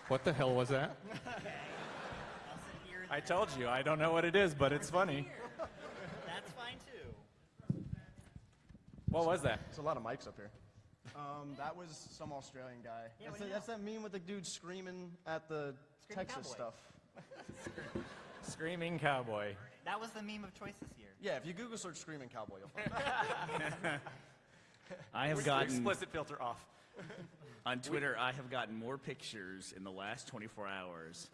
What the hell was that? I told you, I don't know what it is, but it's funny. That's fine too. What was that? There's a lot of mics up here. That was some Australian guy. Yeah, That's that meme with the dude screaming at the Screaming Texas cowboy. stuff. Screaming cowboy. That was the meme of choice this year. Yeah, if you Google search screaming cowboy, you'll find it. I have gotten, Explicit filter off. on Twitter, I have gotten more pictures in the last 24 hours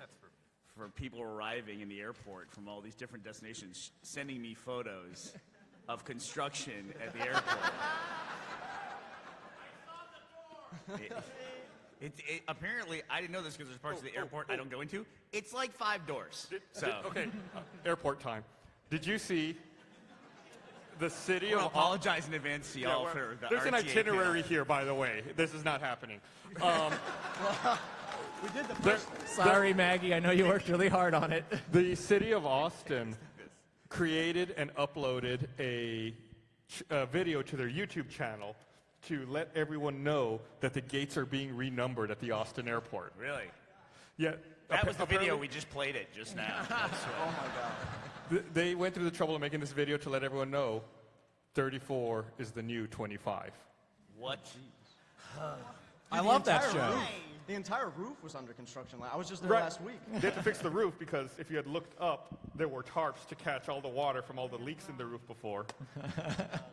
for people arriving in the airport from all these different destinations, sending me photos of construction at the airport. Apparently, I didn't know this because there's parts of the airport I don't go into. It's like 5 doors. Okay, airport time. Did you see the city I of apologize in advance to y'all for the There's an RTAA itinerary panel. here, by the way. This is not happening. We did the first. Sorry, Maggie. I know you worked really hard on it. The city of Austin created and uploaded a video to their YouTube channel to let everyone know that the gates are being renumbered at the Austin airport. Really? Yeah, That was the video apparently- we just played it just now. Oh my God. They went through the trouble of making this video to let everyone know 34 is the new 25. What? I love that entire show. roof- The entire roof was under construction. I was just there Right. last week. They had to fix the roof because if you had looked up, there were tarps to catch all the water from all the leaks in the roof before.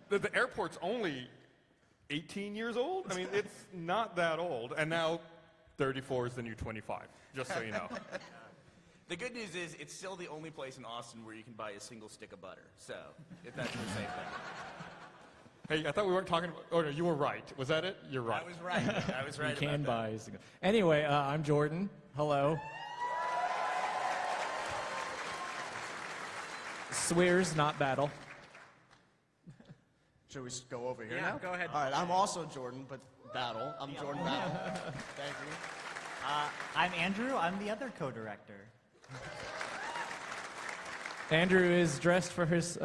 The airport's only 18 years old. I mean, it's not that old. And now 34 is the new 25, just so you know. The good news is it's still the only place in Austin where you can buy a single stick of butter. So, if that's the same thing. Hey, I thought we weren't talking about, oh no, you were right. Was that it? You're right. I was right. I was right You can about that. buy. Anyway, I'm Jordan. Hello. Swears, not battle. Should we go over here Yeah, now? go ahead. All right, I'm also Jordan, but Battle. I'm Jordan Battle. Thank you. I'm Andrew. I'm the other co-director. Andrew is dressed for his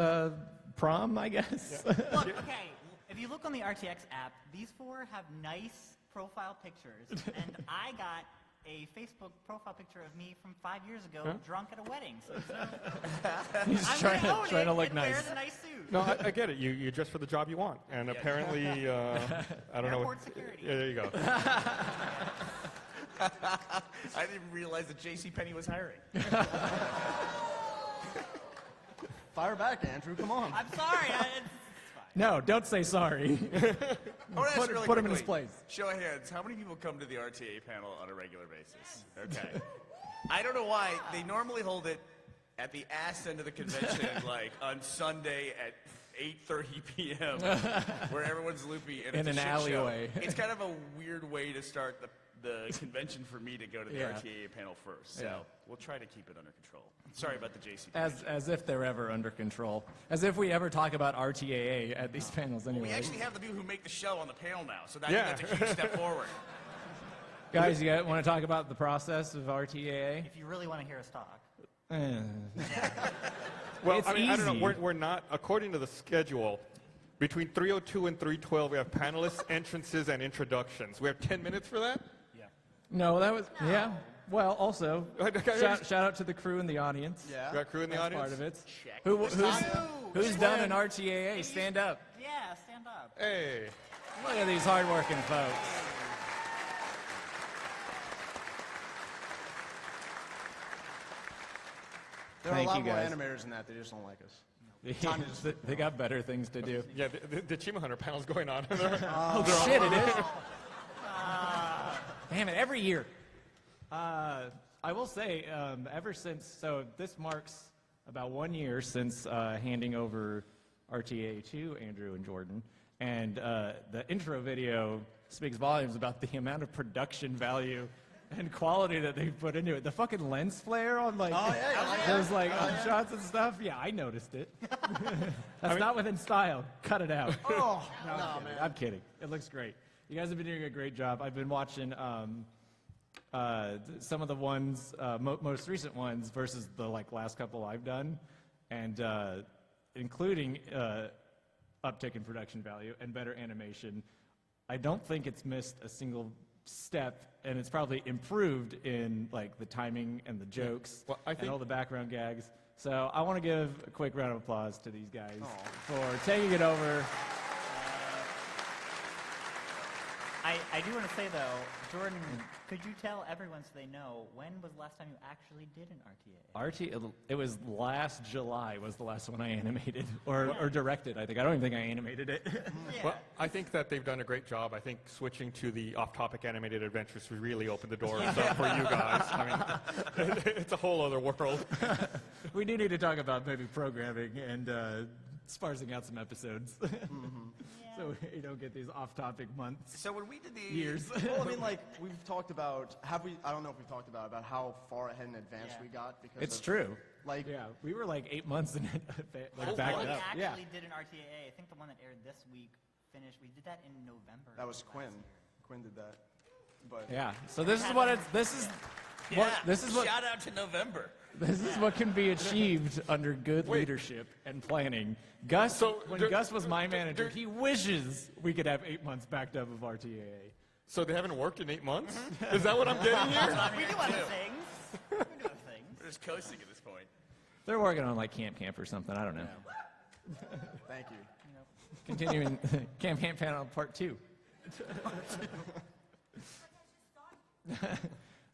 prom, I guess. Look, okay, if you look on the RTX app, these 4 have nice profile pictures, and I got a Facebook profile picture of me from 5 years ago, drunk at a wedding. So He's I'm trying, gonna own trying to it look and nice. wear the nice suit. No, I get it. You dress for the job you want. And apparently, I don't know. Airport security. Yeah, there you go. I didn't realize that JCPenney was hiring. Fire back, Andrew. Come on. I'm sorry. It's fine. No, don't say sorry. I wanna ask Put- really put him in quickly, his place. Show of hands, how many people come to the RTAA panel on a regular basis? Okay. I don't know why. They normally hold it at the ass end of the convention, like on Sunday at 8:30 p.m., where everyone's loopy and In it's a an shit show. alleyway. It's kind of a weird way to start the convention for me to go to the Yeah. RTAA panel first. So Yeah. we'll try to keep it under control. Sorry about the JC. As if they're ever under control. As if we ever talk about RTAA at these panels anyway. We actually have the people who make the show on the panel now, so Yeah. that's a huge step forward. Guys, you want to talk about the process of RTAA? If you really want to hear us talk. Well, It's I mean, I don't easy. know. We're not, according to the schedule, between 3:02 and 3:12, we have panelists, entrances, and introductions. We have 10 minutes for that? No, that was, yeah. Well, also, Okay, shout out to the crew in the audience. Yeah. We got crew in the That's audience? part of it. Check. Who's done an RTAA? Stand up. Yeah, stand up. Hey. Look at these hardworking folks. There are Thank a lot you, more guys. animators than that. They just don't like us. They got better things to do. Yeah, the Achievement Hunter panel's going on. Oh, shit, it is? Damn it, every year. I will say, ever since, so this marks about 1 year since handing over RTA to Andrew and Jordan, and the intro video speaks volumes about the amount of production value and quality that they put into it. The fucking lens flare on like those like shots and stuff. Yeah, I noticed it. That's not within style. Cut it out. Oh, No, I'm kidding. It looks great. You guys have been doing a great job. I've been watching some of the ones, most recent ones versus the like last couple I've done, and including uptick in production value and better animation. I don't think it's missed a single step, and it's probably improved in like the timing and the jokes Well, I and think- all the background gags. So I want to give a quick round of applause to these guys for taking it over. I do want to say, though, Jordan, could you tell everyone so they know, when was the last time you actually did an RTAA? It was last July was the last one I animated or directed. I think I don't even think I animated it. Yeah. Well, I think that they've done a great job. I think switching to the off-topic animated adventures really opened the doors up for you guys. I mean, it's a whole other world. We do need to talk about maybe programming and sparsing out some episodes, so you don't get these off-topic months, So when we did the years. Well, I mean, like, we've talked about, I don't know if we've talked about how far ahead in advance we got. Because It's of, true. Like, Yeah, we were like 8 months in like Well, backed we up. actually Yeah. did an RTAA. I think the one that aired this week finished. We did that in November. that was last Quinn. year. Quinn did that. But Yeah. So this is what shout out to November. this is what can be achieved under good leadership and planning. Gus, when Gus was my manager, he wishes we could have 8 months backed up of RTAA. So they haven't worked in 8 months? Is that what I'm getting here? We do other things. We do other things. We're just coasting at this point. They're working on like Camp or something. I don't know. thank you. Continuing Camp Panel Part 2.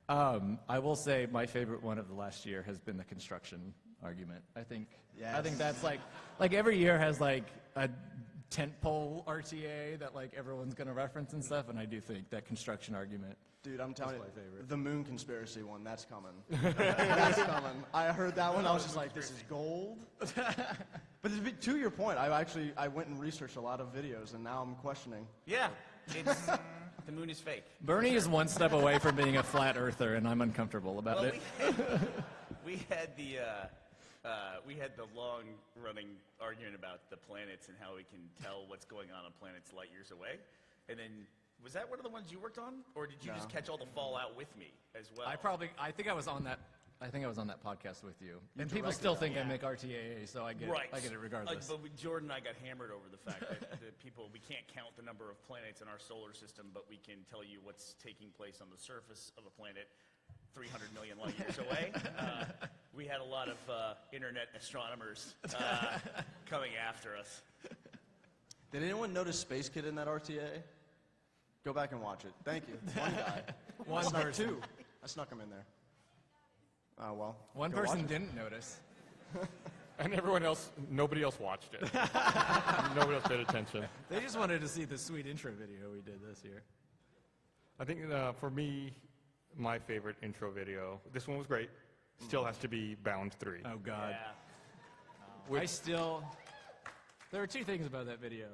I will say my favorite one of the last year has been the construction argument. I think Yes. that's like every year has like a tentpole RTA that like everyone's gonna reference and stuff, and I do think that construction argument. Dude, I'm telling you, my favorite. the moon conspiracy one, that's coming. That's coming. I heard that one, I was just like, this is gold. But to your point, I went and researched a lot of videos, and now I'm questioning. Yeah, it's the moon is fake. Bernie is one step away from being a flat earther, and I'm uncomfortable about Well, it. we had the long-running argument about the planets and how we can tell what's going on planets light years away. And then, was that one of the ones you worked on, or did you just catch all the fallout with me as well? I think I was on that podcast with you. And people directed still that. think I make RTAA, so I get it regardless. But Jordan and I got hammered over the fact that we can't count the number of planets in our solar system, but we can tell you what's taking place on the surface of a planet 300 million light years away. We had a lot of internet astronomers coming after us. Did anyone notice Space Kid in that RTA? Go back and watch it. Thank you. One guy. One person. Two. I snuck him in there. Oh, well. One go watch person it. didn't notice. And nobody else watched it. Nobody else paid attention. They just wanted to see the sweet intro video we did this year. I think for me, my favorite intro video, this one was great, still has to be Bound 3. Oh, God. Yeah. There are two things about that video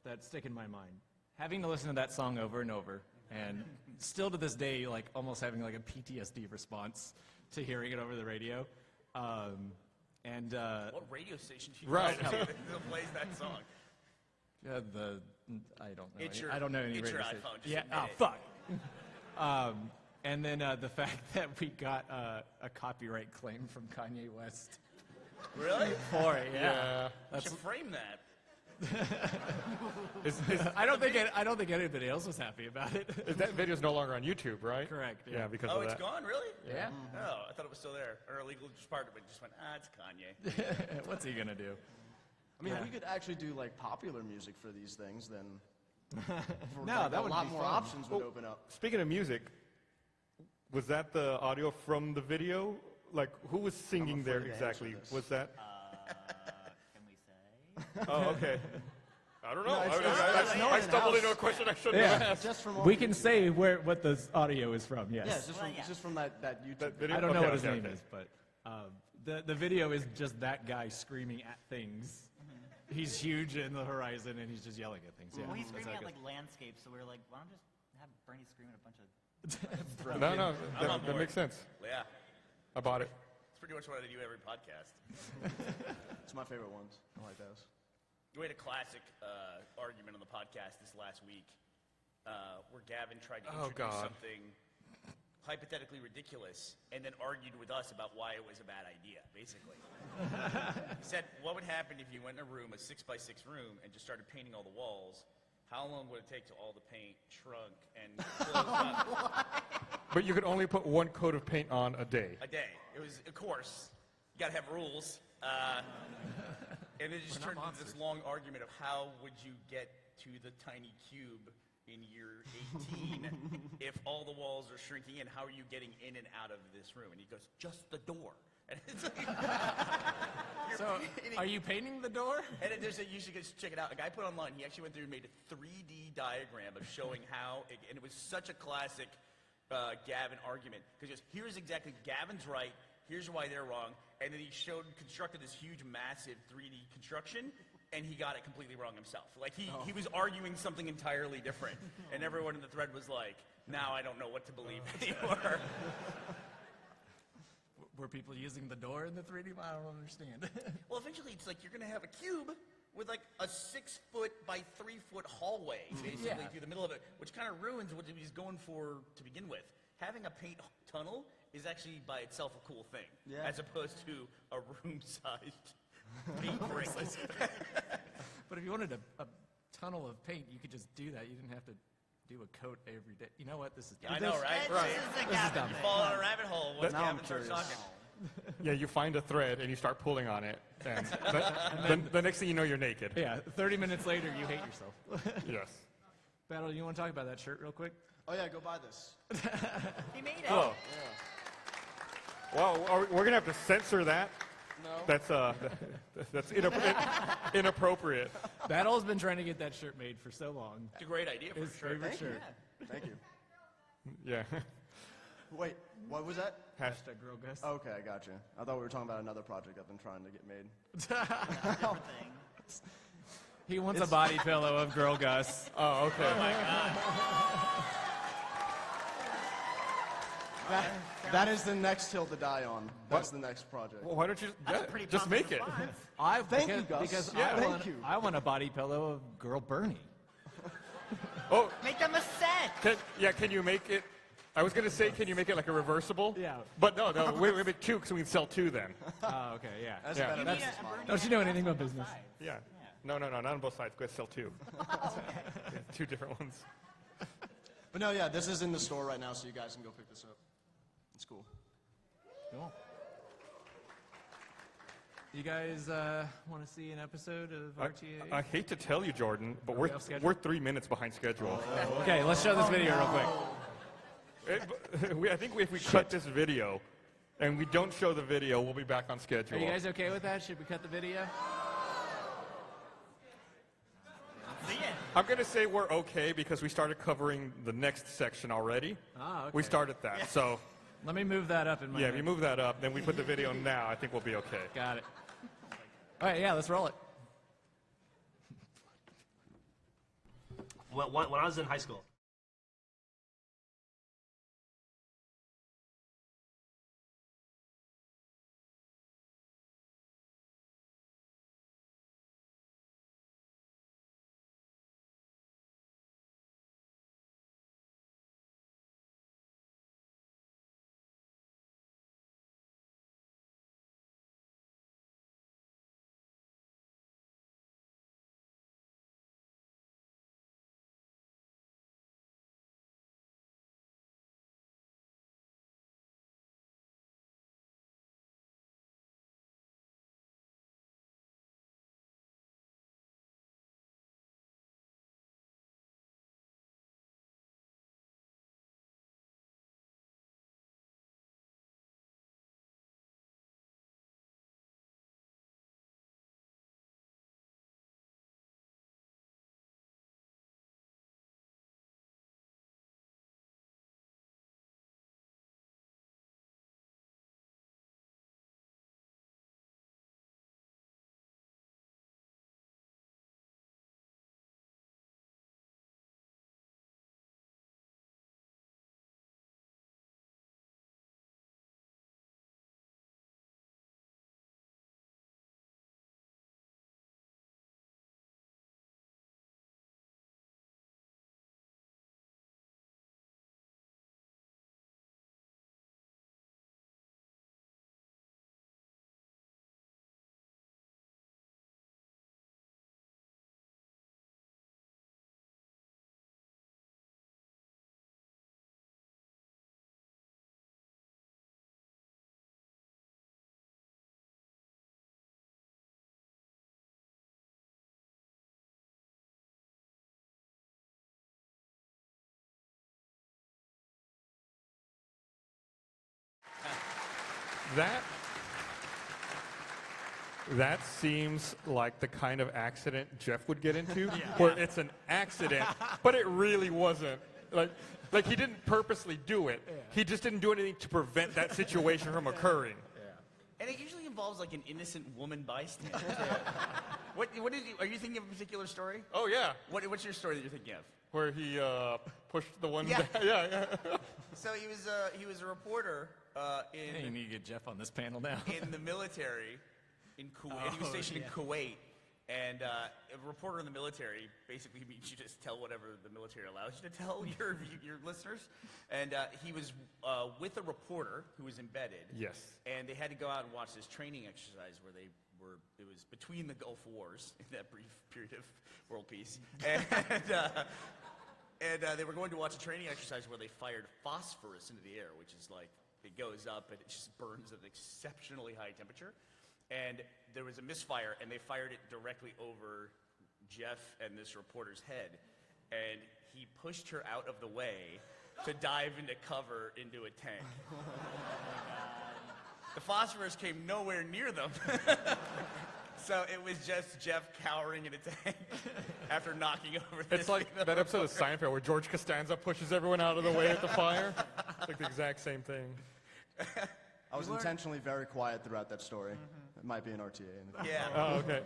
that stick in my mind. Having to listen to that song over and over, and still to this day, like almost having like a PTSD response to hearing it over the radio. What radio station do you Right. listen to that plays that song? I don't know. It's I don't know any it's your radio iPhone. Just Yeah. admit it. Fuck. And then the fact that we got a copyright claim from Kanye West Really? for it. Yeah. You should frame that. I don't think anybody else was happy about it. That video's no longer on YouTube, right? Correct. Yeah, because Oh, of it's that. gone, really? Yeah. Oh, I thought it was still there. Our illegal department just went, it's Kanye. What's he gonna do? I mean, we could actually do like popular music for these things, then No, that a would lot be more fun. options would open up. Speaking of music, was that the audio from the video? Like, who was singing there afraid to answer exactly? this. Was that? Can we say? Oh, okay. I don't know. it's no I one stumbled in-house. into a question I shouldn't have asked. Just from all We the can music. say what the audio is from. Yes. Yeah, it's just Well, from, yeah. it's just from that YouTube. That video? I don't know Okay, what his okay, name okay. is, but the video is just that guy screaming at things. He's huge in the horizon, and he's just yelling at things. Yeah, Well, he's that's screaming how at it like landscapes, so we were like, why don't just have Bernie scream at a bunch of. goes. No, I'm on that board. makes sense. Yeah. I bought it. It's pretty much what I do every podcast. It's my favorite ones. I like those. We had a classic argument on the podcast this last week where Gavin tried to Oh, introduce God. something hypothetically ridiculous and then argued with us about why it was a bad idea, basically. He said, what would happen if you went in a 6x6 room, and just started painting all the walls, how long would it take till all the paint shrunk and closed up? But you could only put one coat of paint on a day. A day. It was, of course, you gotta have rules. And it just turned into this long argument of how would you get to the tiny cube in year 18 if all the walls are shrinking in? How are you getting in and out of this room? And he goes, just the door. And it's like, So, are you painting the door? and it, there's a, you should just check it out. A guy put online, he actually went through and made a 3D diagram of showing how, and it was such a classic Gavin argument. Because here's exactly, Gavin's right, here's why they're wrong. And then he constructed this huge, massive 3D construction, and he got it completely wrong himself. Like, he was arguing something entirely different. And everyone in the thread was like, now I don't know what to believe anymore. Were people using the door in the 3D? I don't understand. Well, eventually it's like you're going to have a cube with like a 6 foot by 3 foot hallway, basically, Yeah. through the middle of it, which kind of ruins what he was going for to begin with. Having a paint tunnel is actually by itself a cool thing, as opposed to a room-sized paint brick. But if you wanted a tunnel of paint, you could just do that. You didn't have to do a coat every day. You know what? This is I know, right? This is a Gavin dumb. thing. You fall on a rabbit hole once Now I'm Gavin starts curious. talking. Yeah, you find a thread and you start pulling on it, and the next thing you know, you're naked. Yeah, 30 minutes later, you hate yourself. Yes. Battle, you want to talk about that shirt real quick? Oh yeah, go buy this. He made it. Oh. Well, we're gonna have to censor that. No. That's inappropriate. Battle's been trying to get that shirt made for so long. It's a great idea for His sure. favorite shirt. Thank you. Yeah. Wait, what was that? Hashtag Girl Gus. Okay, I got you. I thought we were talking about another project I've been trying to get made. Different thing. He wants a body pillow of Girl Gus. Oh, okay. That is the next hill to die on. That's the next project. Well, why don't you That's a pretty just make it? prompt response. Thank you, Gus. Because Yeah, thank you. I want a body pillow of Girl Bernie. Oh, Make them a set. can you make it? I was gonna say, can you make it like a reversible? Yeah. But no, we make two because we can sell two then. Oh, okay, yeah. That's Yeah. better. You That's need a smart. Bernie Don't you know hat anything on about both business? sides. Yeah. No, not on both sides. Go sell two. Yeah, two different ones. But no, yeah, this is in the store right now, so you guys can go pick this up. It's cool. Cool. You guys want to see an episode of RTAA? I hate to tell you, Jordan, but we off schedule? we're 3 minutes behind schedule. Okay, let's show this video real quick. I think if we cut this video and we don't show the video, we'll be back on schedule. Are you guys okay with that? Should we cut the video? See it. I'm going to say we're okay because we started covering the next section already. Ah, okay. We started that. So, Let me move that up in my yeah, if you notes. move that up, then we put the video now, I think we'll be okay. Got it. All right, yeah, let's roll it. When I was in high school, That seems like the kind of accident Jeff would get into, where it's an accident, but it really wasn't. Like he didn't purposely do it. He just didn't do anything to prevent that situation from occurring. And it usually involves like an innocent woman bystander. What is are you thinking of a particular story? Oh yeah, What's your story that you're thinking of? where he pushed the one. Yeah. Down. Yeah. So he was a reporter Hey, you need to get Jeff on this panel now. in the military in Kuwait. He was stationed in Kuwait. And a reporter in the military basically means you just tell whatever the military allows you to tell your listeners. And he was with a reporter who was embedded. Yes. And they had to go out and watch this training exercise where it was between the Gulf Wars, in that brief period of world peace. And they were going to watch a training exercise where they fired phosphorus into the air, which is like, it goes up and it just burns at an exceptionally high temperature. And there was a misfire, and they fired it directly over Jeff and this reporter's head. And he pushed her out of the way to dive into cover into a tank. Oh my God. The phosphorus came nowhere near them. So it was just Jeff cowering in a tank after knocking over this. It's like that episode of Seinfeld where George Costanza pushes everyone out of the way at the fire. It's like the exact same thing. I was intentionally very quiet throughout that story. It might be an RTA. Yeah. Oh, okay.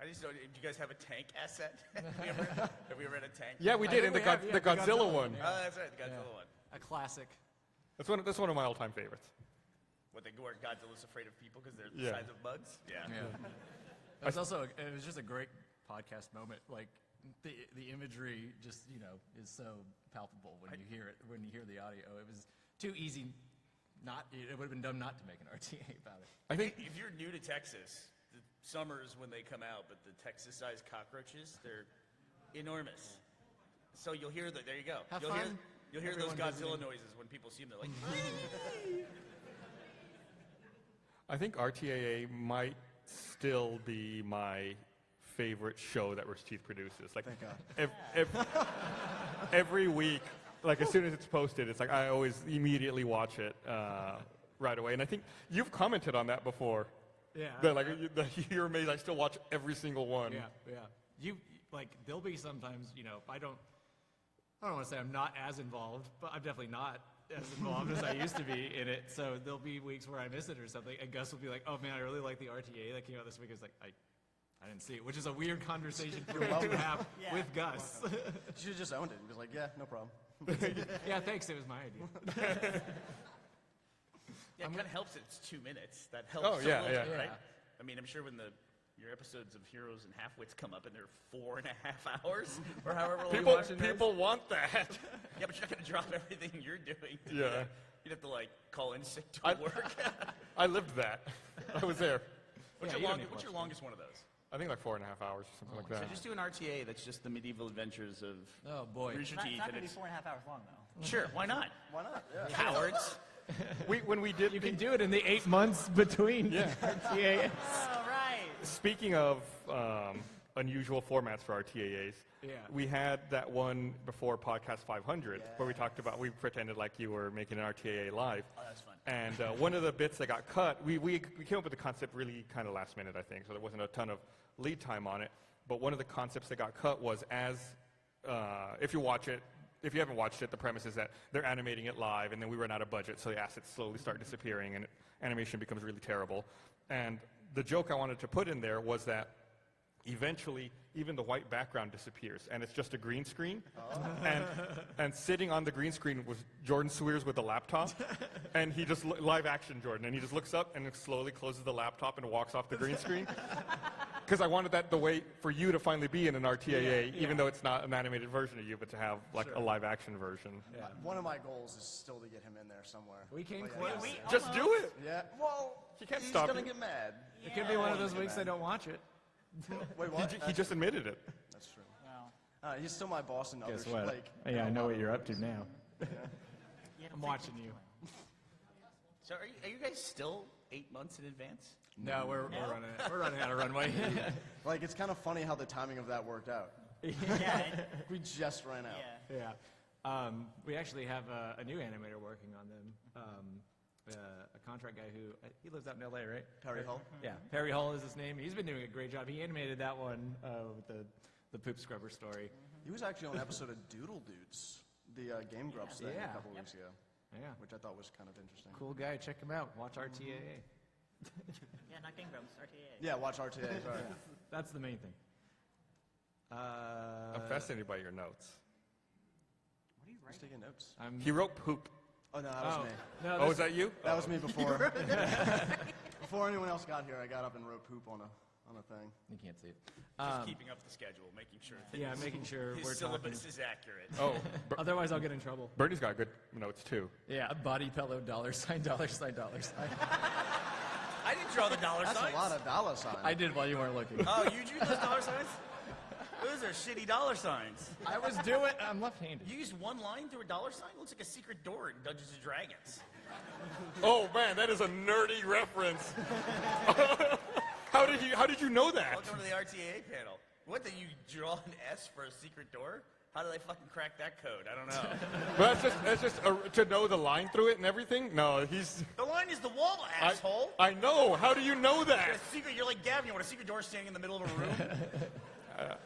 I just don't. Do you guys have a tank asset? have we ever had a tank? Yeah, we did in the the Godzilla one. Oh, that's right, the Godzilla one. A classic. That's one of my all-time favorites. Where Godzilla's afraid of people because they're the Yeah. size of bugs? Yeah. It was also it was just a great podcast moment. Like the imagery just is so palpable when you hear it, when you hear the audio. It was too easy. It would have been dumb not to make an RTA about it. I think If you're new to Texas, the summers when they come out, but the Texas-sized cockroaches, they're enormous. So you'll hear there you go. Have You'll fun. hear those Everyone Godzilla visiting. noises when people see them. They're like, I think RTAA might still be my favorite show that Rooster Teeth produces. Like every week, like as soon as it's posted, it's like I always immediately watch it right away. And I think you've commented on that before. Yeah. That you're amazed. I still watch every single one. Yeah. You there'll be sometimes if I don't want to say I'm not as involved, but I'm definitely not as involved as I used to be in it. So there'll be weeks where I miss it or something, and Gus will be like, "Oh man, I really like the RTA that came out this week." It's like I didn't see it, which is a weird conversation for me to have with Gus. You should have just owned it and was like, yeah, no problem. Yeah, thanks. It was my idea. yeah, it kind of helps. It's 2 minutes. That helps. Oh, yeah, a little bit, yeah. right? I mean, I'm sure when your episodes of Heroes and Halfwits come up and they're 4.5 hours or however long you're watching those. People want that. Yeah, but you're not going to drop everything you're doing. Yeah. You'd have to call in sick to work. I lived that. I was there. What's Yeah, your you don't need to what's your watch longest one of those? I think like 4.5 hours or something like So that. just do an RTA that's just the medieval adventures of Oh boy. Rooster It's Teeth. not and going to be it's 4.5 hours long, though. sure, why not? Why not? Yeah. Cowards. When we did You can do it in the 8 months between Yeah. RTA. Oh, right. Speaking of unusual formats for RTAAs, Yeah. we had that one before Podcast 500 where we talked about, we pretended like you were making an RTAA live. Oh, that's fun. And one of the bits that got cut, we came up with the concept really kind of last minute, I think, so there wasn't a ton of lead time on it. But one of the concepts that got cut was if you haven't watched it, the premise is that they're animating it live, and then we run out of budget, so the assets slowly start disappearing, and animation becomes really terrible. And the joke I wanted to put in there was that eventually, even the white background disappears, and it's just a green screen. And sitting on the green screen was Jordan Swears with a laptop, and he just live action Jordan, and he just looks up and then slowly closes the laptop and walks off the green screen. Because I wanted that the way for you to finally be in an RTAA, even though it's not an animated version of you, but to have a live action version. Yeah. One of my goals is still to get him in there somewhere. We came Like, close. Just do it. Yeah. Well, He can't he's stop gonna you. get mad. It could be one of those weeks I don't watch it. Wait, what? He just admitted it. That's true. Wow. He's still my boss in other Guess what? like. Yeah, I know what you're up to now. You have I'm to watching think- you. So are you guys still 8 months in advance? No, we're running out of runway. Like, it's kind of funny how the timing of that worked out. Yeah. We just ran out. Yeah. Yeah. We actually have a new animator working on them. A contract guy who, he lives out in L.A., right? Perry Hull. Yeah, Perry Hull is his name. He's been doing a great job. He animated that one with the poop scrubber story. He was actually on an episode of Doodle Dudes, the Game Grumps thing Yeah. a couple weeks ago, Yeah, which I thought was kind of interesting. cool guy. Check him out. Watch RTAA. Yeah, not Game Grumps, RTAA. Yeah, watch RTA. Sorry. That's the main thing. I'm fascinated by your notes. What are you Just writing? taking notes. He wrote poop. Oh no, that was me. No, Oh, is that you? That was me before. Before anyone else got here, I got up and wrote poop on a thing. you can't see it. Just keeping up the schedule, making sure that Yeah, making sure his we're talking. syllabus is accurate. Oh, Otherwise, I'll get in trouble. Bernie's got good notes too. Yeah, body pillow, $, $, $. I didn't draw the dollar That's signs. a lot of dollar signs. I did while you weren't looking. Oh, you drew those dollar signs? Those are shitty dollar signs. I was doing. I'm left-handed. You used one line through a dollar sign? Looks like a secret door in Dungeons and Dragons. Oh man, that is a nerdy reference. How did you know that? Welcome to the RTAA panel. What, did you draw an S for a secret door? How did they fucking crack that code? I don't know. Well, that's just to know the line through it and everything. No, he's. The line is the wall, asshole. I know. How do you know that? You're like Gavin. You want a secret door standing in the middle of a room?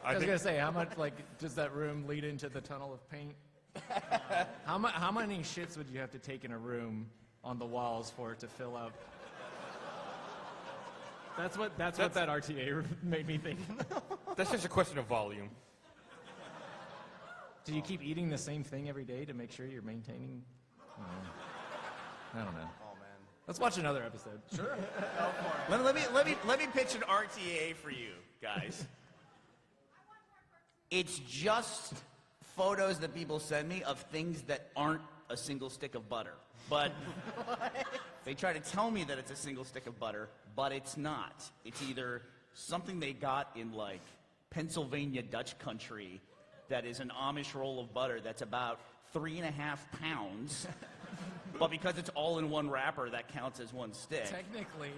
I was gonna say, how much does that room lead into the tunnel of paint? How many shits would you have to take in a room on the walls for it to fill up? That's what that RTA made me think. That's just a question of volume. Do you keep eating the same thing every day to make sure you're maintaining? I don't know. Oh man. Let's watch another episode. Sure. Let me pitch an RTAA for you guys. It's just photos that people send me of things that aren't a single stick of butter. But they try to tell me that it's a single stick of butter, but it's not. It's either something they got in like Pennsylvania Dutch country that is an Amish roll of butter that's about 3.5 pounds. But because it's all in one wrapper, that counts as one stick. Technically,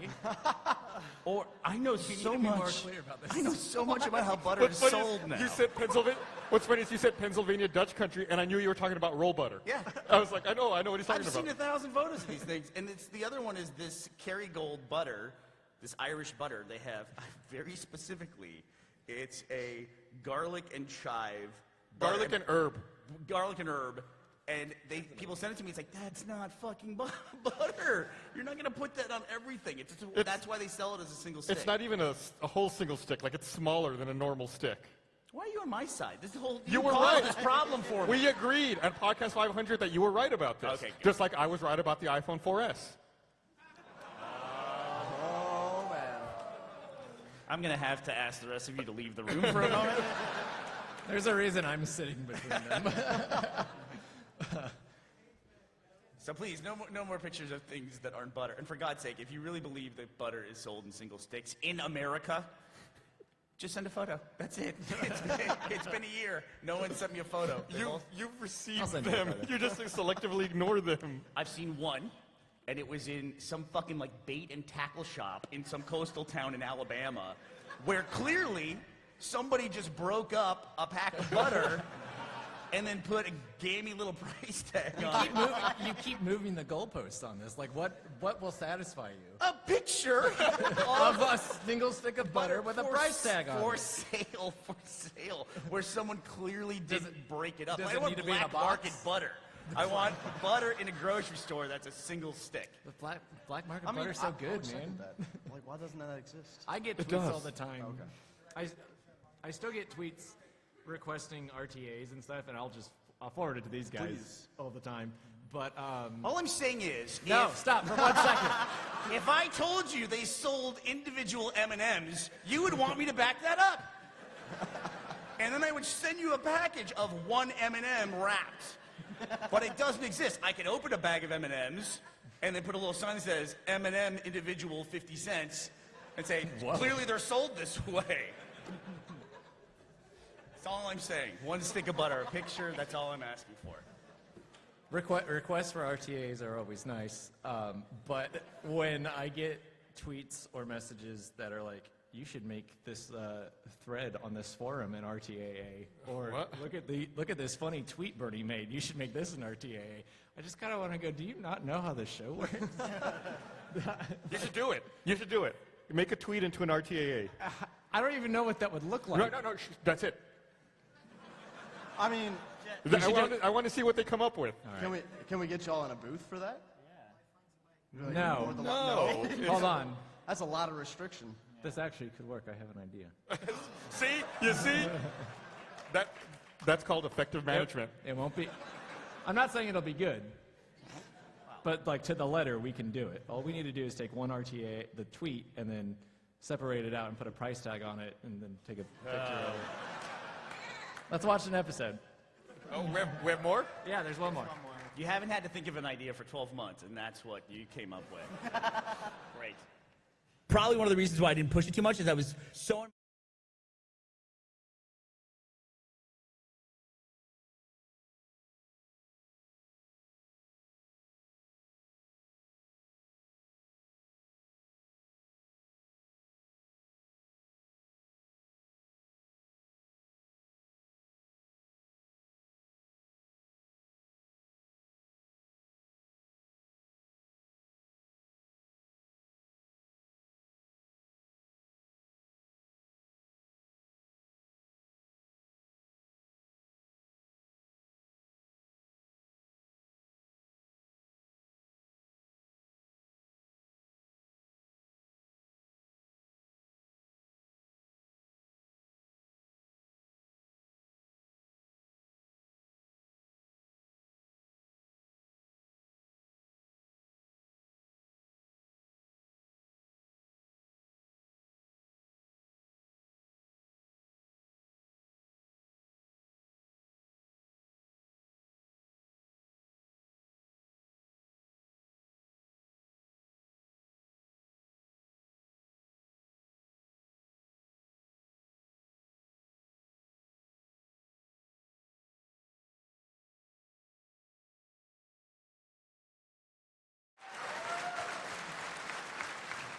Or I know you so need to be more much. clear about this. I know so much about how butter What's is funny sold is now. you said Pennsylvania. What's funny is you said Pennsylvania Dutch country, and I knew you were talking about roll butter. Yeah. I was like, I know what he's talking I've about. seen 1,000 photos of these things, and the other one is this Kerrygold butter, this Irish butter. They have very specifically, it's a garlic and chive, Garlic and herb. and people send it to me. It's like, that's not fucking butter. You're not gonna put that on everything. That's why they sell it as a single stick. It's not even a whole single stick. Like it's smaller than a normal stick. Why are you on my side? This whole You were caused right. this problem for me. We agreed on Podcast 500 that you were right about this. Okay, good. Just like I was right about the iPhone 4S. Oh man. I'm gonna have to ask the rest of you to leave the room for a moment. there's a reason I'm sitting between them. So please, no more pictures of things that aren't butter. And for God's sake, if you really believe that butter is sold in single sticks in America, just send a photo. That's it. It's been a year. No one sent me a photo. You've I'll received send you a them. photo. You just selectively ignore them. I've seen one, and it was in some fucking like bait and tackle shop in some coastal town in Alabama, where clearly somebody just broke up a pack of butter and then put a gamey little price tag on it. You keep moving the goalposts on this. Like, what will satisfy you? A picture Of a single stick of butter with a for price tag on for it. sale, where someone clearly didn't break it up. does I it don't want need to be in a black box? market butter. I want butter in a grocery store that's a single stick. The black market I mean, butter's so I good, would second man. that. Like, why doesn't that exist? I get It tweets all does. the time. Okay. I still get tweets requesting RTAs and stuff, and I'll forward it to these guys Please. all the time. But All I'm saying is, no, stop for 1 second. if I told you they sold individual M&Ms, you would want me to back that up. And then I would send you a package of one M&M wrapped. But it doesn't exist. I can open a bag of M&Ms and then put a little sign that says M&M individual 50 cents and say, clearly they're sold this way. That's all I'm saying. One stick of butter, a picture, that's all I'm asking for. Requests for RTAs are always nice, but when I get tweets or messages that are like, you should make this thread on this forum in RTAA, or What? look at this funny tweet Bernie made, you should make this an RTAA. I just kind of want to go, do you not know how the show works? You should do it. You should do it. Make a tweet into an RTAA. I don't even know what that would look like. No. That's it. I mean, I want to see what they come up with. can we get y'all in a booth for that? Really? No. More than- No. Hold on. That's a lot of restriction. This actually could work. I have an idea. See? You see? That's called effective management. It won't be. I'm not saying it'll be good, but like to the letter, we can do it. All we need to do is take one RTA, the tweet, and then separate it out and put a price tag on it, and then take a picture of it. Let's watch an episode. Oh, we have more? Yeah, there's one more. You haven't had to think of an idea for 12 months, and that's what you came up with. Great. Probably one of the reasons why I didn't push it too much is I was so.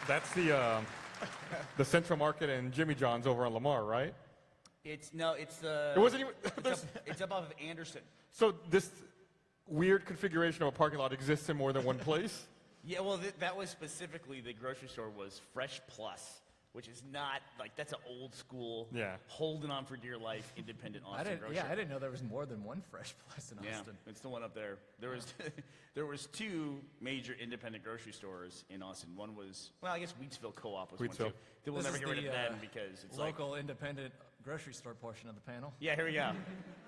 That's the Central Market and Jimmy John's over on Lamar, right? It's It wasn't even. it's up off of Anderson. So this weird configuration of a parking lot exists in more than one place? Yeah, well, that was specifically the grocery store was Fresh Plus, which is not like that's an old school, holding on for dear life, independent Austin grocery. I didn't know there was more than one Fresh Plus in Austin. Yeah, it's the one up there. There was two major independent grocery stores in Austin. One was, well, I guess Wheatsville Co-op was one Wheatsville. too. They will This never is get rid of the, them because it's like, Local independent grocery store portion of the panel. yeah, here we go.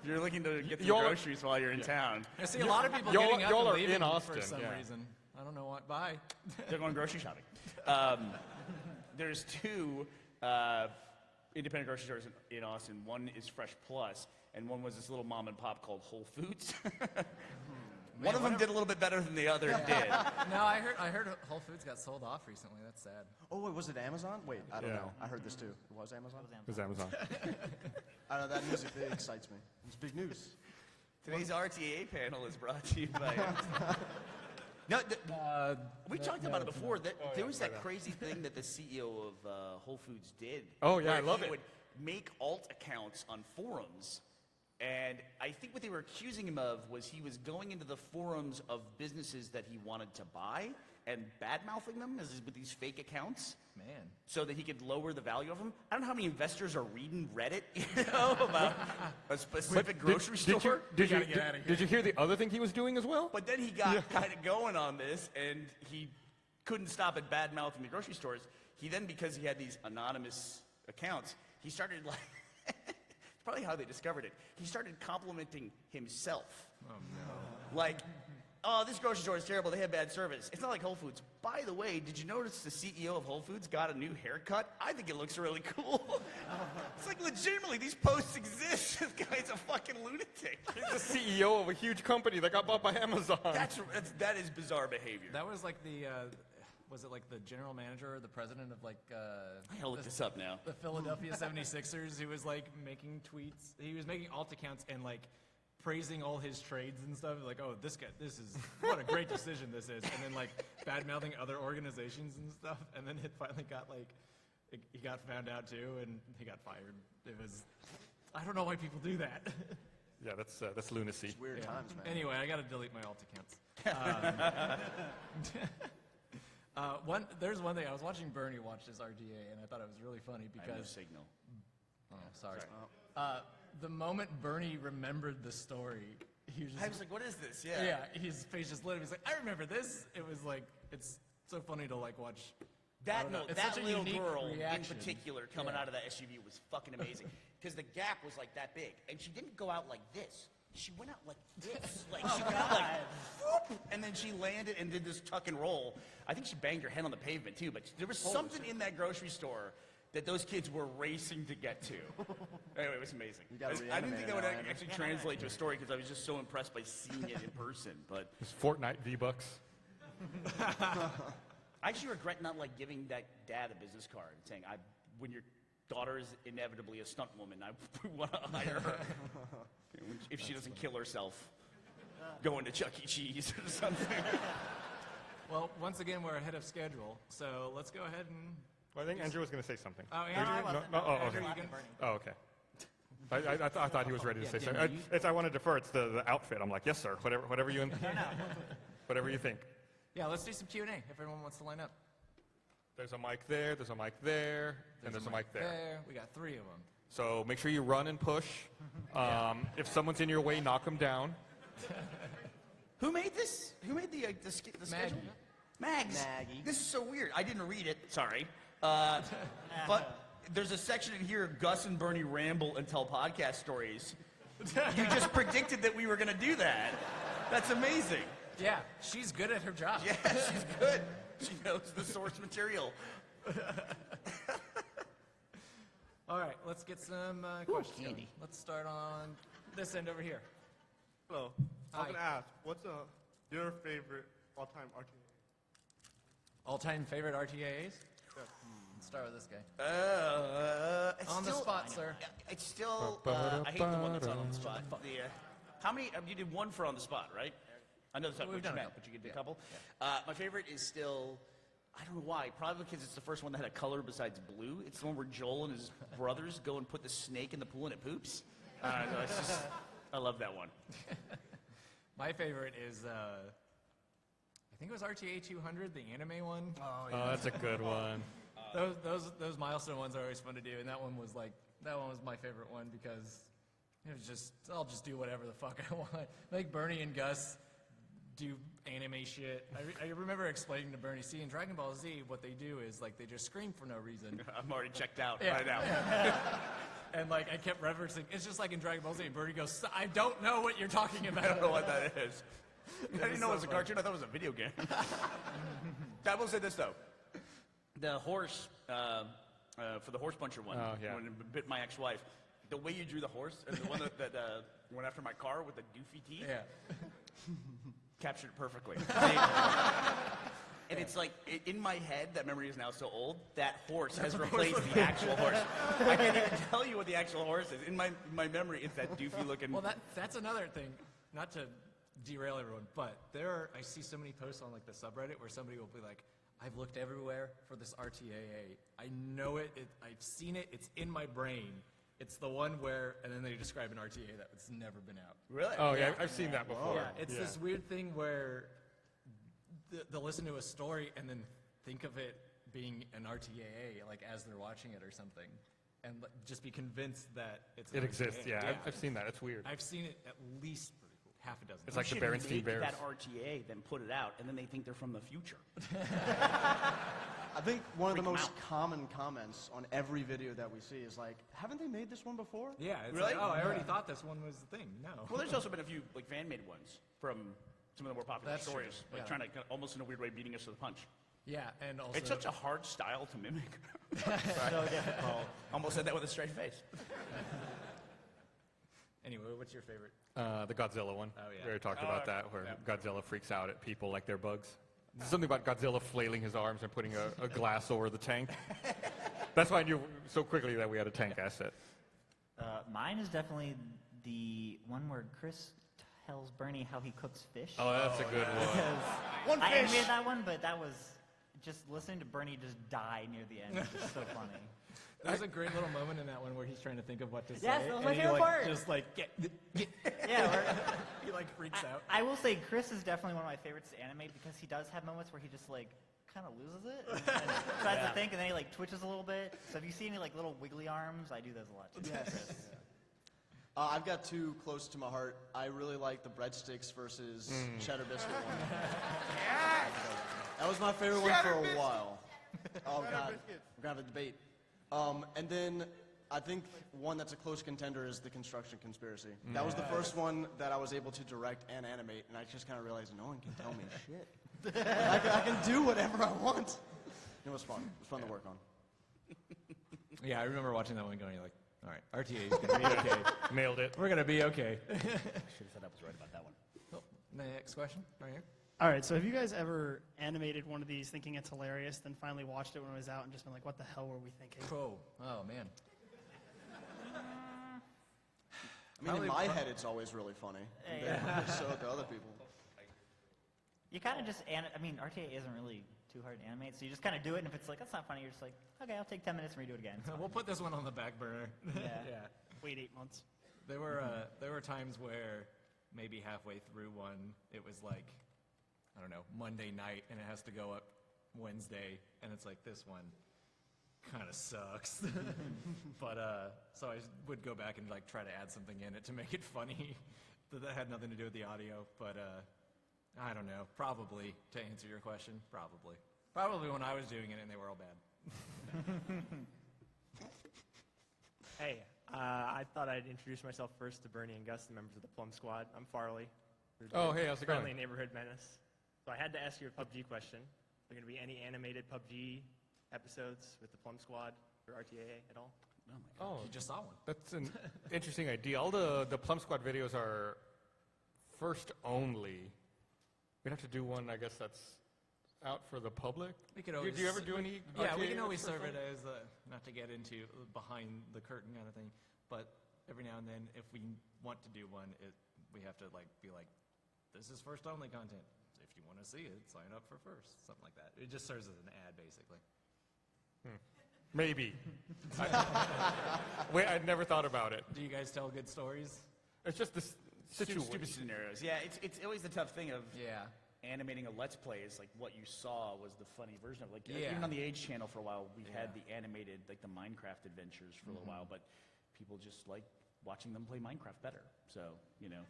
If you're looking to get some Y'all- groceries while you're in town, I see a lot of people y'all- getting up y'all and are leaving in Austin, for some yeah. reason. I don't know what. Bye. they're going grocery shopping. There's two independent grocery stores in Austin. One is Fresh Plus, and one was this little mom and pop called Whole Foods. One of them did a little bit better than the other did. No, I heard Whole Foods got sold off recently. That's sad. Oh, wait, was it Amazon? Wait, I don't Yeah. know. I heard this too. It was Amazon? It's Amazon. I don't know, that news excites me. It's big news. Today's RTAA panel is brought to you by. No, we talked about it before. There was that crazy thing that the CEO of Whole Foods did. Oh, yeah, where I love he it. would make alt accounts on forums. And I think what they were accusing him of was he was going into the forums of businesses that he wanted to buy and bad-mouthing them with these fake accounts. Man. So that he could lower the value of them. I don't know how many investors are reading Reddit, about a specific grocery store. Did you hear the other thing he was doing as well? But then he got kind of going on this, and he couldn't stop at bad-mouthing the grocery stores. He then, because he had these anonymous accounts, he started like, it's probably how they discovered it. He started complimenting himself. Oh, no. Like, oh, this grocery store is terrible. They have bad service. It's not like Whole Foods. By the way, did you notice the CEO of Whole Foods got a new haircut? I think it looks really cool. It's like legitimately, these posts exist. This guy's a fucking lunatic. He's the CEO of a huge company that got bought by Amazon. That is bizarre behavior. That was like the. Was it like the general manager or the president of like I'll look this up now. the Philadelphia 76ers who was like making tweets. He was making alt accounts and like praising all his trades and stuff. Like, oh, this guy, this is what a great decision this is. And then like bad mouthing other organizations and stuff. And then it finally got like he got found out too, and he got fired. It was I don't know why people do that. Yeah, that's lunacy. It's weird times, man. Anyway, I got to delete my alt accounts. There's one thing. I was watching Bernie watch this RTA, and I thought it was really funny I have no because. signal. Oh, sorry. The moment Bernie remembered the story, he was just. I was like, what is this? Yeah. Yeah, his face just lit up. He's like, I remember this. It was like, it's so funny to like watch. I don't know. It's That such a little unique girl reaction. in particular coming out of that SUV was fucking amazing. Because the gap was like that big. And she didn't go out like this. She went out like this. Like, she went out like, whoop, and then she landed and did this tuck and roll. I think she banged her head on the pavement too, but there was something in that grocery store that those kids were racing to get to. Anyway, it was amazing. I didn't think that would actually translate to a story because I was just so impressed by seeing it in person. But It's Fortnite V-Bucks. I actually regret not like giving that dad a business card and saying, when your daughter is inevitably a stunt woman, I want to hire her. If she doesn't kill herself going to Chuck E. Cheese or something. Well, once again, we're ahead of schedule, so let's go ahead and. Well, I think Andrew was going to say something. Oh, No, Andrew, I wasn't. No, oh, okay. Andrew, you can- Oh, okay. I thought he was ready to say something. I want to defer. It's the outfit. I'm like, yes, sir. Whatever you whatever you think. Yeah, let's do some Q&A if everyone wants to line up. There's a mic there. There's a mic there. And there's a mic there. We got 3 of them. So make sure you run and push. If someone's in your way, knock them down. Who made this? Who made the schedule? Mags. Maggie. This is so weird. I didn't read it. Sorry. But there's a section in here, Gus and Bernie ramble and tell podcast stories. You just predicted that we were going to do that. That's amazing. Yeah, she's good at her job. Yeah, she's good. She knows the source material. All right, let's get some questions. candy. Let's start on this end over here. Hello. I was Hi. going to ask, what's your favorite all-time RTA? All-time favorite RTAs? Let's start with this guy. It's On the still- spot, sir. It's still, I hate the one that's on the spot. How many, you did one for on the spot, right? I know that's not We've what you done a meant, couple. but you did a couple. My favorite is still, I don't know why, probably because it's the first one that had a color besides blue. It's the one where Joel and his brothers go and put the snake in the pool and it poops. It's just, I love that one. My favorite is, I think it was RTA 200, the anime one. Oh, that's a good one. Those milestone ones are always fun to do, and that one was my favorite one because it was just, I'll just do whatever the fuck I want. Like Bernie and Gus do anime shit. I remember explaining to Bernie, see, in Dragon Ball Z, what they do is like they just scream for no reason. I'm already checked out Yeah. right now. And like I kept referencing, it's just like in Dragon Ball Z, and Bernie goes, I don't know what you're talking about. I don't know what that is. I didn't know it was a cartoon. I thought it was a video game. I will say this, though. The horse, for the horse puncher one, Oh, yeah. when it bit my ex-wife, the way you drew the horse, and the one that went after my car with the doofy teeth, Yeah. captured it perfectly. And it's like, in my head, that memory is now so old, that horse has replaced the actual horse. I can't even tell you what the actual horse is. In my memory, it's that doofy looking... Well, that's another thing, not to derail everyone, but I see so many posts on like the subreddit where somebody will be like, I've looked everywhere for this RTAA. I know it, I've seen it, it's in my brain. It's the one where, and then they describe an RTA that's never been out. Really? Oh, yeah, I've seen that before. Yeah, it's this weird thing where they'll listen to a story and then think of it being an RTAA, like as they're watching it or something, and just be convinced that it's an It exists, RTAA. yeah. I've seen that. It's weird. I've seen it at least half a dozen. It's like the You should Berenstein make Bears. that RTA, then put it out, and then they think they're from the future. I think one of the Freak 'em most out. common comments on every video that we see is like, haven't they made this one before? Yeah, it's Really? like, oh, I already thought this one was the thing. No. Well, there's also been a few like fan-made ones from some of the more popular That's stories, true. like Yeah. trying to almost in a weird way beating us to the punch. Yeah, and also It's such a hard style to mimic. So difficult. Almost said that with a straight face. Anyway, what's your favorite? The Godzilla one. Oh, yeah. We already talked Oh, about okay. that, where Yeah. Godzilla freaks out at people like they're bugs. There's something about Godzilla flailing his arms and putting a glass over the tank. That's why I knew so quickly that we had a tank asset. Mine is definitely the one where Chris tells Bernie how he cooks fish. Oh, that's a good one. Because One I fish. animated that one, but that was just listening to Bernie just die near the end. It's just so funny. There's a great little moment in that one where he's trying to think of what to say. Yes, that was and my he, favorite like, part. Just like get Yeah, he like freaks out. I will say Chris is definitely one of my favorites to animate because he does have moments where he just like kind of loses it and tries to think, and then he like twitches a little bit. So if you see any like little wiggly arms, I do those a lot too. Yes. I've got two close to my heart. I really like the breadsticks versus cheddar biscuit one. That was my favorite one for a while. Oh God, we're gonna have a debate. And then I think one that's a close contender is the construction conspiracy. That was the first one that I was able to direct and animate, and I just kind of realized no one can tell me shit. I can do whatever I want. It was fun. It was fun to work on. Yeah, I remember watching that one going like, all right, RTA is going to be okay. Nailed it. We're going to be okay. Should have said I was right about that one. Oh, next question, right here. All right, so have you guys ever animated one of these thinking it's hilarious, then finally watched it when it was out and just been like, what the hell were we thinking? Oh man. I mean, in my head, it's always really funny. So to other people. You kind of just, I mean, RTA isn't really too hard to animate, so you just kind of do it, and if it's like, that's not funny, you're just like, okay, I'll take 10 minutes and redo it again. It's We'll put this one on the back burner. Yeah. Wait 8 months. There were times where maybe halfway through one, it was like, I don't know, Monday night, and it has to go up Wednesday, and it's like, this one kind of sucks. But so I would go back and like try to add something in it to make it funny. That had nothing to do with the audio, but I don't know. Probably, to answer your question, probably when I was doing it and they were all bad. Hey, I thought I'd introduce myself first to Bernie and Gus, the members of the Plum Squad. I'm Farley. Oh, hey, how's it going? Friendly neighborhood menace. So I had to ask you a PUBG question. Are there going to be any animated PUBG episodes with the Plum Squad for RTAA at all? Oh, You just saw one. that's an interesting idea. All the Plum Squad videos are first only. We'd have to do one, I guess, that's out for the public. We could Do always. you ever do any? Yeah, we RTA can always first serve it only? as not to get into behind the curtain kind of thing, but every now and then, if we want to do one, we have to be like, this is first only content. If you want to see it, sign up for first, something like that. It just serves as an ad, basically. Maybe. Wait, I'd never thought about it. Do you guys tell good stories? It's just this Stupid situation. scenarios. Yeah, it's always the tough thing of Yeah. animating a Let's Play is like what you saw was the funny version of it. Like Yeah. even on the Age channel for a while, we had Yeah. the animated, like the Minecraft adventures for a little while, but people just like watching them play Minecraft better. So,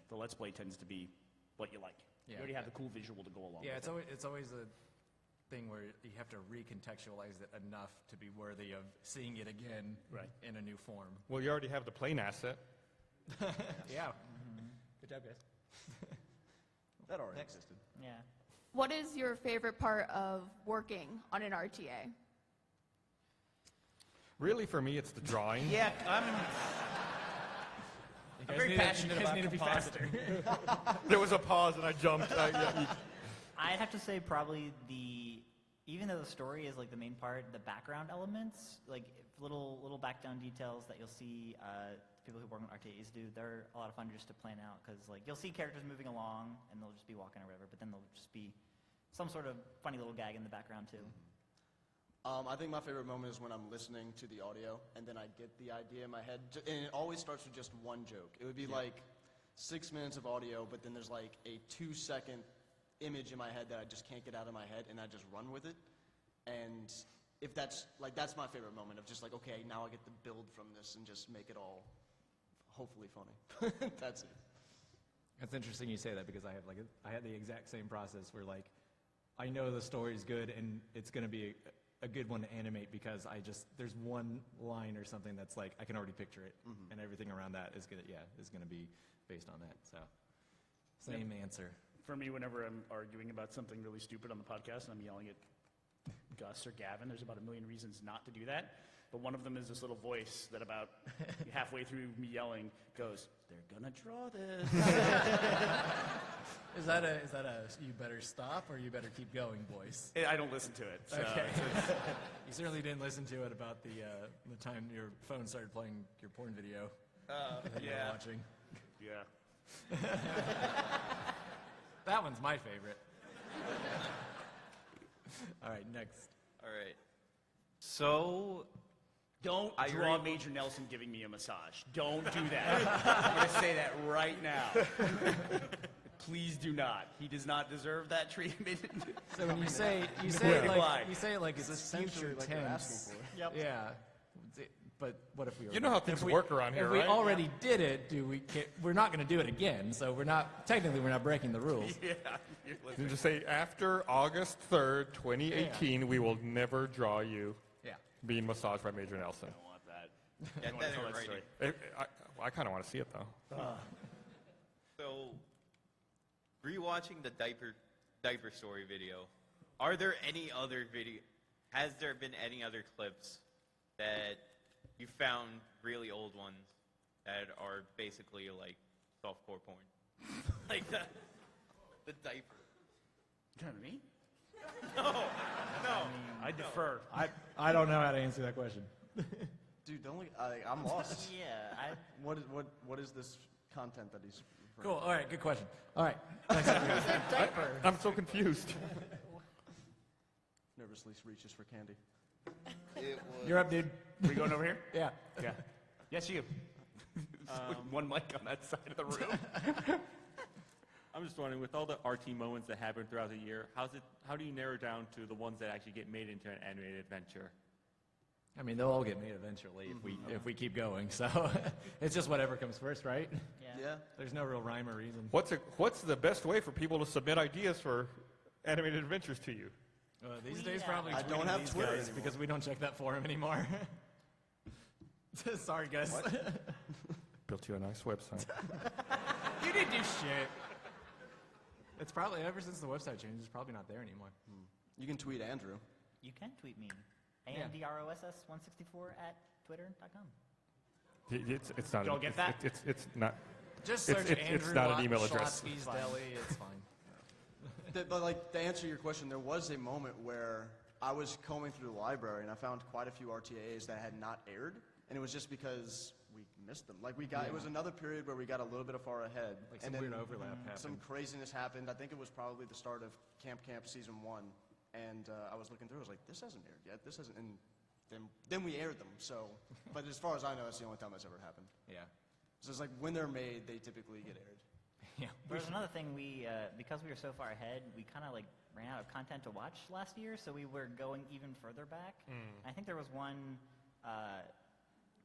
the Let's Play tends to be what you like. You Yeah. already have the cool visual to go along Yeah, with it's always a thing where you have to recontextualize it enough to be worthy of seeing it again in a new form. Well, you already have the plane asset. Yeah. Good job, guys. That already existed. Yeah. What is your favorite part of working on an RTA? Really, for me, it's the drawing. Yeah, I'm very passionate you guys about need to be compositing. faster. There was a pause, and I jumped. I'd have to say probably even though the story is like the main part, the background elements, like little back down details that you'll see people who work on RTAs do, they're a lot of fun just to plan out because like you'll see characters moving along and they'll just be walking or whatever, but then there'll just be some sort of funny little gag in the background too. I think my favorite moment is when I'm listening to the audio and then I get the idea in my head, and it always starts with just one joke. It would be like 6 minutes of audio, but then there's like a 2-second image in my head that I just can't get out of my head, and I just run with it. And if that's my favorite moment of just like, okay, now I get to build from this and just make it all hopefully funny. That's it. It's interesting you say that because I had the exact same process where like I know the story's good and it's going to be a good one to animate because there's one line or something that's like I can already picture it, and everything around that is gonna be based on that. So same answer. For me, whenever I'm arguing about something really stupid on the podcast and I'm yelling at Gus or Gavin, there's about a million reasons not to do that. But one of them is this little voice that about halfway through me yelling goes, "They're gonna draw this." Is that a you better stop or you better keep going voice? I don't listen to it. So Okay. You certainly didn't listen to it about the time your phone started playing your porn video that you were yeah. watching. Yeah. That one's my favorite. All right, next. All right. So, Don't I draw agree. Major Nelson giving me a massage. Don't do that. I'm going to say that right now. Please do not. He does not deserve that treatment. So when you say Why? it like it's essentially future like you're tense. asking for. Yep. Yeah. But what if we? You know how things work around here, If right? we already did it, we're not going to do it again. So we're not breaking the rules. Yeah. You're You listening. just say after August 3rd, 2018, we will never draw you Yeah. being massaged by Major Nelson. I don't want that. Yeah, I want to that tell ain't that right. story. I kind of want to see it though. So, rewatching the diaper story video, are there any other has there been any other clips that you found really old ones that are basically like softcore porn? Like the diaper. You talking to me? No. I defer. I don't know how to answer that question. Dude, don't look. I'm lost. Yeah, What is this content that he's? Cool. All right. Good question. All right. I'm so confused. Nervously reaches for candy. You're up, dude. We going over here? Yeah. Yeah. Yes, you. One mic on that side of the room. I'm just wondering, with all the RT moments that happen throughout the year, how do you narrow down to the ones that actually get made into an animated adventure? I mean, they'll all get made eventually if we keep going. So it's just whatever comes first, right? Yeah. There's no real rhyme or reason. What's the best way for people to submit ideas for animated adventures to you? These days, probably I don't tweeting have these Twitter guys anymore. because we don't check that forum anymore. Sorry, guys. Built you a nice website. You didn't do shit. It's probably ever since the website changed. It's probably not there anymore. You can tweet Andrew. you can tweet me. Yeah. ANDROSS164@twitter.com. It's not. Y'all get that? It's not. Just It's- search it's Andrew not an email address. Schlotsky's Deli. It's fine. But like to answer your question, there was a moment where I was combing through the library and I found quite a few RTAs that had not aired, and it was just because we missed them. Like it was another period where we got a little bit far ahead, Like and some then weird overlap some happened. craziness happened. I think it was probably the start of Camp season 1, and I was looking through. I was like, this hasn't aired yet. This hasn't, and then we aired them. So, but as far as I know, that's the only time that's ever happened. Yeah. So it's like when they're made, they typically get aired. Yeah. There's another thing because we were so far ahead, we kind of like ran out of content to watch last year, so we were going even further back. I think there was one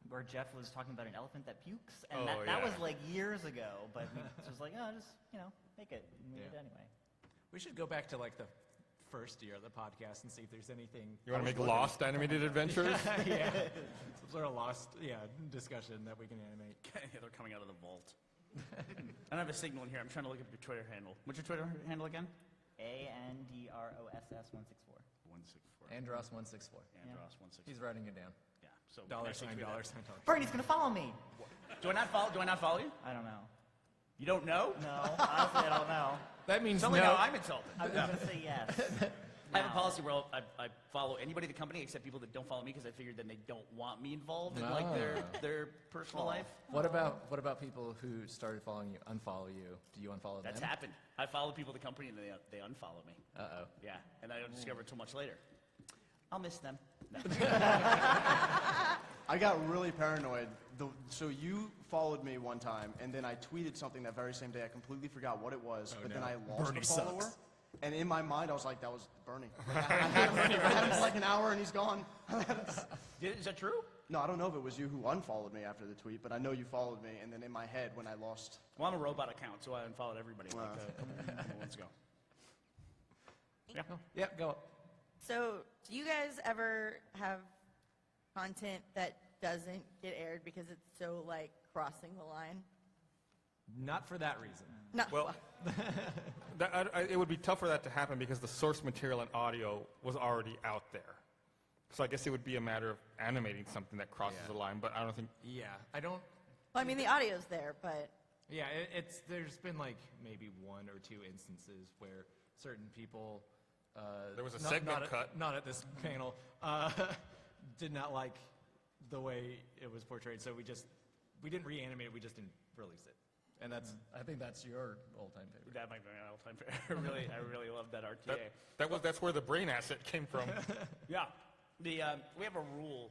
where Jeff was talking about an elephant that pukes, and that was like years ago, but we just was like, oh, just, make it. And we did it anyway. We should go back to like the first year of the podcast and see if there's anything. You want to make Lost animated adventures? Yeah. Some sort of lost, discussion that we can animate. Yeah, they're coming out of the vault. I don't have a signal in here. I'm trying to look up your Twitter handle. What's your Twitter handle again? ANDROSS164. 164. Andros164. Andros 164. He's writing it down. Yeah. So $sign. Bernie's gonna follow me. Do I not follow you? I don't know. You don't know? No, honestly, I don't know. That means Tell me no. now I'm insulted. I was gonna say yes. I have a policy where I follow anybody in the company except people that don't follow me because I figured then they don't want me involved in like their personal life. What about people who started following you, unfollow you? Do you unfollow That's them? happened. I follow people in the company and they unfollow me. Uh-oh. Yeah, and I don't discover it till much later. I'll miss them. No. I got really paranoid. So you followed me one time, and then I tweeted something that very same day. I completely forgot what it was, but then I lost Bernie the follower. sucks. And in my mind, I was like, that was Bernie. I had him for like an hour, and he's gone. Is that true? No, I don't know if it was you who unfollowed me after the tweet, but I know you followed me, and then in my head, when I lost... Well, I'm a robot account, so I unfollowed everybody like a couple months ago. Yeah, go. So, do you guys ever have content that doesn't get aired because it's so, like, crossing the line? Not for that reason. No. Well, it would be tough for that to happen because the source material and audio was already out there. So I guess it would be a matter of animating something that crosses the line, but I don't think... Yeah, I don't... Well, I mean, the audio's there, but... Yeah, there's been like maybe one or two instances where certain people... there was a segment cut. Not at this panel. Did not like the way it was portrayed, so we didn't reanimate it, we just didn't release it. And I think that's your all-time favorite. That might be my all-time favorite. I really love that RTA. That's where the brain asset came from. Yeah. We have a rule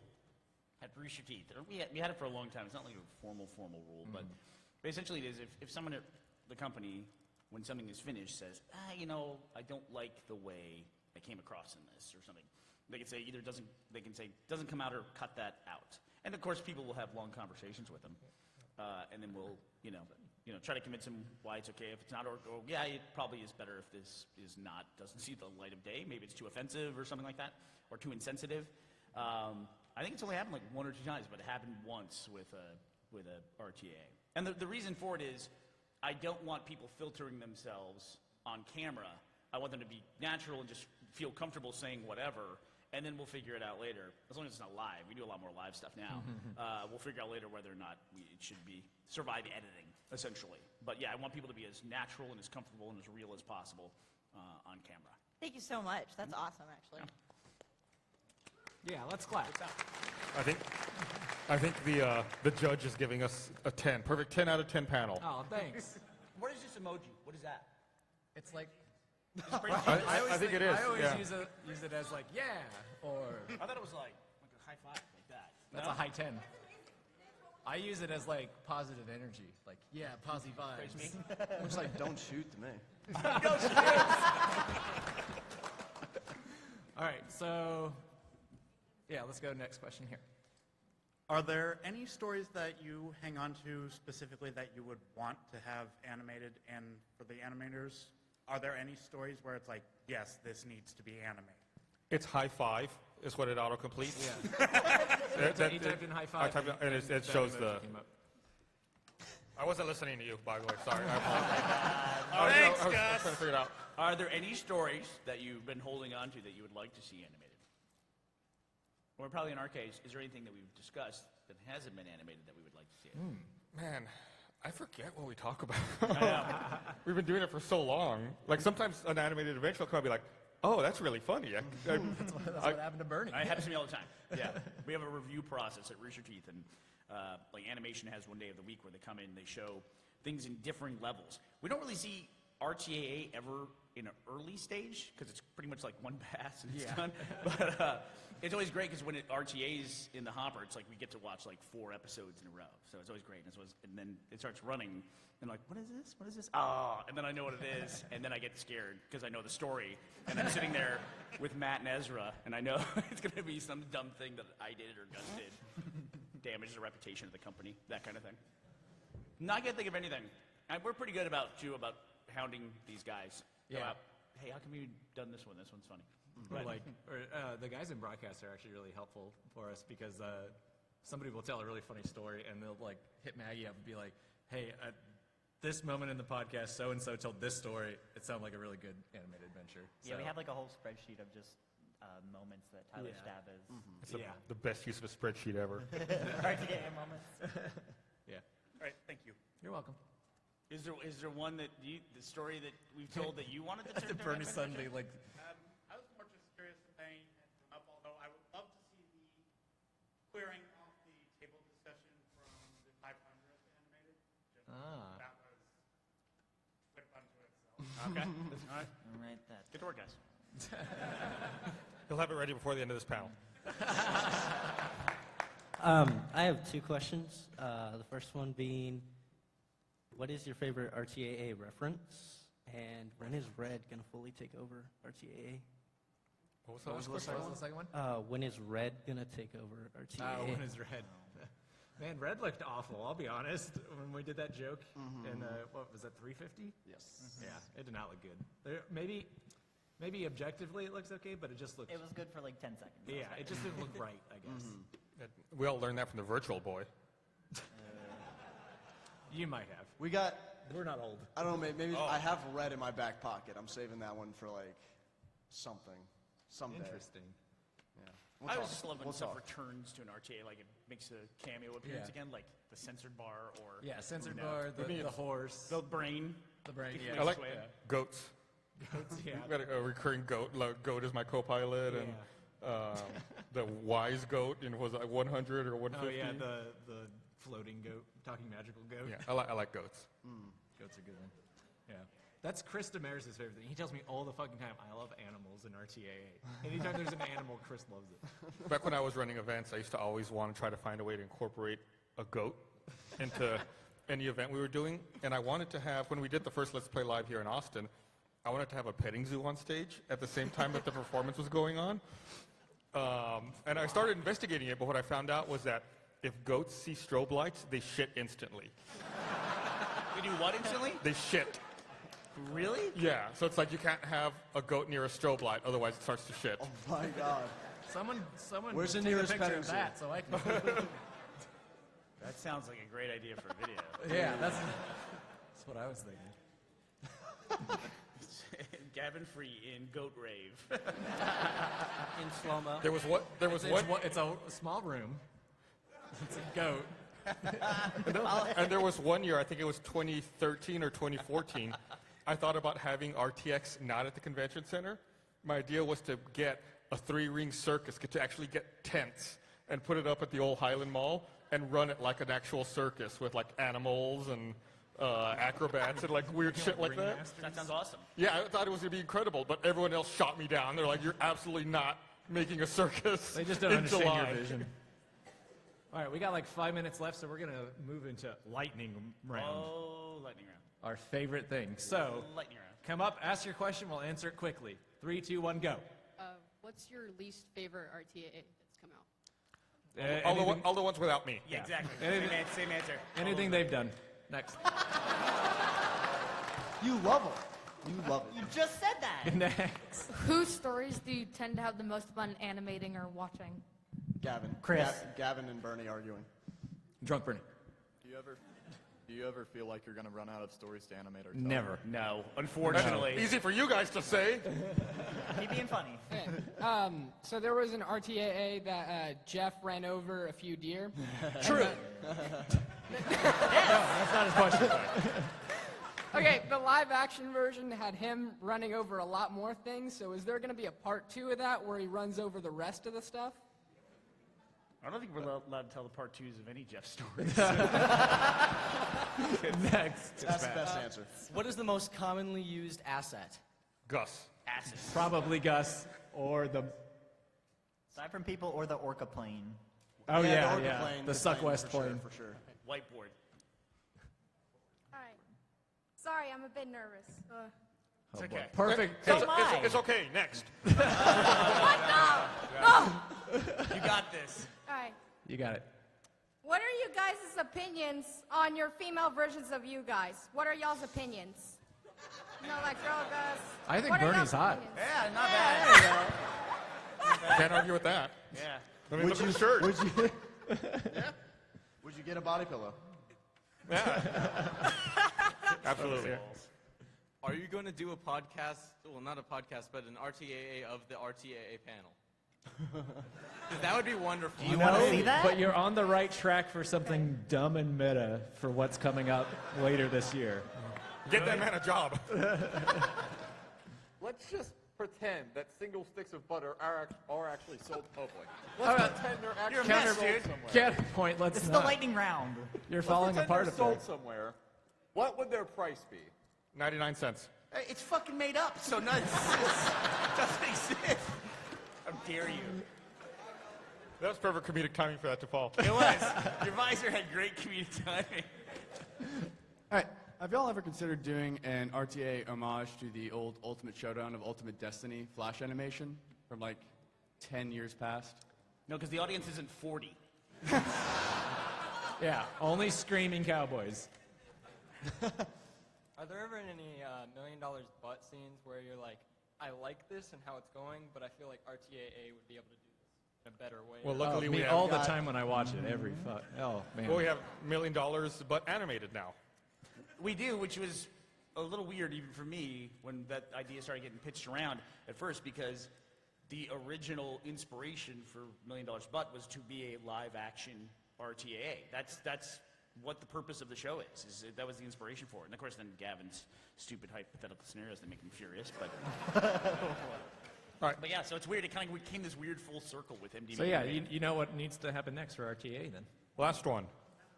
at Rooster Teeth. We had it for a long time. It's not like a formal rule, but essentially it is if someone at the company when something is finished, says, I don't like the way I came across in this or something. They can say doesn't come out or cut that out. And of course, people will have long conversations with them, and then we'll try to convince them why it's okay if it's not, or it probably is better if this doesn't see the light of day. Maybe it's too offensive or something like that, or too insensitive. I think it's only happened like 1 or 2 times, but it happened once with a RTAA. And the reason for it is I don't want people filtering themselves on camera. I want them to be natural and just feel comfortable saying whatever, and then we'll figure it out later. As long as it's not live. We do a lot more live stuff now. We'll figure out later whether or not it should survive editing, essentially. But yeah, I want people to be as natural and as comfortable and as real as possible on camera. Thank you so much. That's awesome, actually. Yeah, let's clap. I think the judge is giving us a 10. Perfect 10 out of 10 panel. Oh, thanks. What is this emoji? What is that? It's like I think it is. I always yeah. use it as like or I thought it was like a high five, like that. that's a high 10. I use it as like positive energy, like positive vibes. I'm just like, don't shoot to me. All right, so let's go next question here. Are there any stories that you hang on to specifically that you would want to have animated? And for the animators, are there any stories where it's like, yes, this needs to be animated? It's high five is what it auto completes. Yeah. He typed in high five. And it shows the. I wasn't listening to you, by the way. Sorry. I apologize. Thanks, I was Gus. trying to figure it out. Are there any stories that you've been holding on to that you would like to see animated? Or probably in our case, is there anything that we've discussed that hasn't been animated that we would like to see? Man, I forget what we talk about. We've been doing it for so long. Like sometimes an animated adventure will come and be like, oh, that's really funny. That's what happened to Bernie. It happens to me all the time. Yeah. We have a review process at Rooster Teeth, and like animation has one day of the week where they come in and they show things in differing levels. We don't really see RTAA ever in an early stage because it's pretty much like one pass and it's done. But it's always great because when RTA's in the hopper, it's like we get to watch like 4 episodes in a row. So it's always great. And then it starts running, and like, what is this? What is this? And then I know what it is, and then I get scared because I know the story. And I'm sitting there with Matt and Ezra, and I know it's going to be some dumb thing that I did or Gus did. Damages the reputation of the company, that kind of thing. Not going to think of anything. We're pretty good about hounding these guys. Yeah. Hey, how come you done this one? This one's funny. The guys in broadcast are actually really helpful for us because somebody will tell a really funny story and they'll like hit Maggie up and be like, hey, at this moment in the podcast, so-and-so told this story. It sounded like a really good animated adventure. Yeah, we have like a whole spreadsheet of just moments that Tyler Stab is. It's the best use of a spreadsheet ever. RTAA moments. All right, thank you. You're welcome. Is there one that the story that we've told that you wanted to turn into Bernie an suddenly animation? like. I was more just curious if they had come up, although I would love to see the clearing off the table discussion from the 500th animated. That was quick unto itself. Okay. All right. All right, that. Good work, guys. He'll have it ready before the end of this panel. I have 2 questions. The first one being, what is your favorite RTAA reference? And when is Red going to fully take over RTAA? What was the second one? When is Red going to take over RTAA? When is Red? Man, Red looked awful, I'll be honest, when we did that joke. And what was that, 350? Yes. Yeah, it did not look good. Maybe objectively it looks okay, but it just looked... It was good for like 10 seconds. Yeah, it just didn't look right, I guess. We all learned that from the Virtual Boy. You might have. We're not old. I don't know, maybe I have Red in my back pocket. I'm saving that one for like something. Someday. Interesting. Yeah. I just love when stuff returns to an RTA, like it makes a cameo appearance again, like the censored bar or... Yeah, censored bar, the horse. The brain. The brain, I like goats. Goats, yeah. We've got a recurring goat. Goat is my co-pilot, and the wise goat, was it like 100 or 150? Oh yeah, the floating goat, talking magical goat. Yeah, I like goats. Goats are good one. Yeah. That's Chris Demers' favorite thing. He tells me all the fucking time, I love animals in RTAA. Anytime there's an animal, Chris loves it. Back when I was running events, I used to always want to try to find a way to incorporate a goat into any event we were doing, and I wanted to have, when we did the first Let's Play Live here in Austin, I wanted to have a petting zoo on stage at the same time that the performance was going on. And I started investigating it, but what I found out was that if goats see strobe lights, they shit instantly. We do what instantly? They shit. Really? Yeah, so it's like you can't have a goat near a strobe light, otherwise it starts to shit. Oh my God. Someone Where's the take a nearest picture petting of zoo? that so I can. That sounds like a great idea for a video. Yeah, that's what I was thinking. Gavin Free in Goat Rave. In slow-mo. There was It's a small room. It's a goat. And there was one year, I think it was 2013 or 2014, I thought about having RTX not at the convention center. My idea was to get a 3-ring circus, to actually get tents and put it up at the old Highland Mall and run it like an actual circus with like animals and acrobats and like weird shit like that. That sounds awesome. Yeah, I thought it was going to be incredible, but everyone else shot me down. They're like, you're absolutely not making a circus. They just don't in understand July. your vision. All right, we got like 5 minutes left, so we're going to move into lightning round. Oh, lightning round. Our favorite thing. So, Lightning round. come up, ask your question, we'll answer it quickly. 3, 2, 1, go. What's your least favorite RTAA that's come out? All the ones without me. Yeah, exactly. Same answer. Anything they've done. Next. You love them. You love it. You just said that. Next. Whose stories do you tend to have the most fun animating or watching? Gavin. Chris. Gavin and Bernie arguing. Drunk Bernie. Do you ever feel like you're going to run out of stories to animate or tell? Never. No, unfortunately. Easy for you guys to say. He being funny. So there was an RTAA that Jeff ran over a few deer. True. That's not his question. Okay, the live action version had him running over a lot more things, so is there going to be a part 2 of that where he runs over the rest of the stuff? I don't think we're allowed to tell the part 2s of any Jeff stories. Next. That's the best answer. What is the most commonly used asset? Gus. Asses. Probably Gus or the. Aside from people or the orca plane. Oh, the yeah, Orca yeah. plane, The Suck West for plane. Sure, for sure. Whiteboard. All right. Sorry, I'm a bit nervous. It's okay. Perfect. It's okay. Next. What? No! You got this. All right. You got it. What are you guys' opinions on your female versions of you guys? What are y'all's opinions? You know, like girl Gus. I think What are Bernie's y'all's hot. opinions? Yeah, not bad. Can't argue with that. Yeah. I mean, look at the shirt. Would you get a body pillow? Yeah. Absolutely. Are you going to do a podcast? Well, not a podcast, but an RTAA of the RTAA panel. 'Cause that would be wonderful. Do you want to see that? But you're on the right track for something dumb and meta for what's coming up later this year. Get that man a job. Let's just pretend that single sticks of butter are actually sold public. Let's pretend they're actually sold somewhere. Counterpoint, let's It's not. the lightning round. You're Let's falling pretend apart they're up sold there. somewhere. What would their price be? 99 cents. Hey, it's fucking made up, so none doesn't exist. How dare you? That was perfect comedic timing for that to fall. It was. Your visor had great comedic timing. All right. Have y'all ever considered doing an RTA homage to the old Ultimate Showdown of Ultimate Destiny Flash animation from like 10 years past? No, because the audience isn't 40. Yeah, only screaming cowboys. Are there ever any $1 million butt scenes where you're like, I like this and how it's going, but I feel like RTAA would be able to do this in a better way? Well, luckily we have all the time when I watch it, every oh man. Well, we have $1 million, but animated now. We do, which was a little weird even for me when that idea started getting pitched around at first, because the original inspiration for $1 Million Butt was to be a live-action RTAA. That's what the purpose of the show is that was the inspiration for it. And of course, then Gavin's stupid hypothetical scenarios that make him furious. But all right. But yeah, so it's weird. It kind of came this weird full circle with him. So yeah, you know what needs to happen next for RTA then? Last one.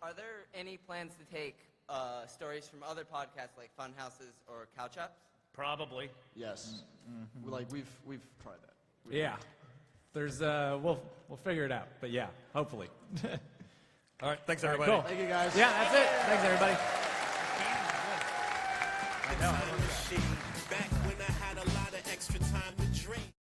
Are there any plans to take stories from other podcasts like Fun Houses or Couch Ups? Probably. Yes. Like we've tried that. Yeah. There's we'll figure it out, but yeah, hopefully. All right, thanks All right, everybody. cool. Thank you, guys. Yeah, that's it. Thanks, everybody. Back when I had a lot of extra time to drink.